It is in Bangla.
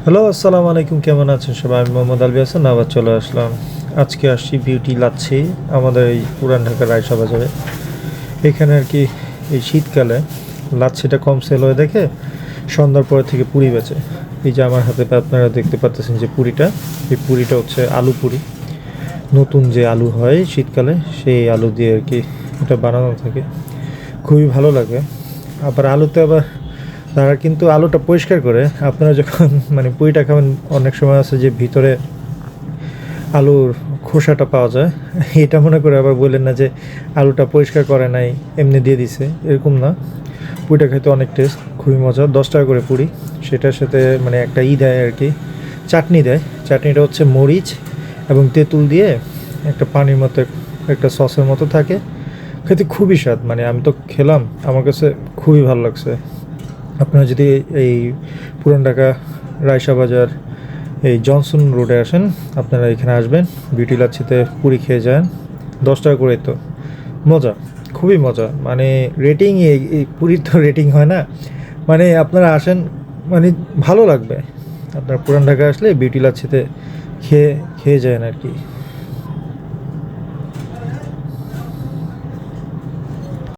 হ্যালো, আসসালামু আলাইকুম। কেমন আছেন সবাই? আমি মোহাম্মদ আলবি হাসান, আবার চলে আসলাম। আজকে আসছি বিউটি লাচ্ছি আমাদের এই পুরান ঢাকার রায়শা বাজারে। এখানে আর কি এই শীতকালে লাচ্ছিটা কম সেল হয়ে দেখে সন্ধ্যার পরে থেকে পুরি বেচে। এই যে আমার হাতে আপনারা দেখতে পাচ্ছেন যে পুরিটা, এই পুরিটা হচ্ছে আলু পুরি। নতুন যে আলু হয় শীতকালে সেই আলু দিয়ে আর কি এটা বানানো থাকে, খুবই ভালো লাগে। আবার আলুতে আবার তারা কিন্তু আলুটা পরিষ্কার করে, আপনারা যখন মানে পুরিটা খাবেন অনেক সময় আছে যে ভিতরে আলুর খোসাটা পাওয়া যায়, এটা মনে করে আবার বললেন না যে আলুটা পরিষ্কার করে নাই, এমনি দিয়ে দিছে, এরকম না। পুরিটা খেতে অনেক টেস্ট, খুবই মজা। 10 টাকা করে পুরি। সেটার সাথে মানে একটা দেয় আর কি, চাটনি দেয়। চাটনিটা হচ্ছে মরিচ এবং তেঁতুল দিয়ে একটা পানির মতো, একটা সসের মতো থাকে, খেতে খুবই স্বাদ। মানে আমি তো খেলাম, আমার কাছে খুবই ভালো লাগছে। আপনারা যদি এই পুরান ঢাকা রায়শা বাজার এই জনসন রোডে আসেন, আপনারা এখানে আসবেন, বিউটি লাচ্ছিতে পুরি খেয়ে যান। 10 টাকা করে তো মজা, খুবই মজা। মানে রেটিং, এই পুরীর তো রেটিং হয় না। মানে আপনারা আসেন, মানে ভালো লাগবে। আপনার পুরান ঢাকা আসলে বিউটি লাচ্ছিতে খেয়ে খেয়ে যান আর কি।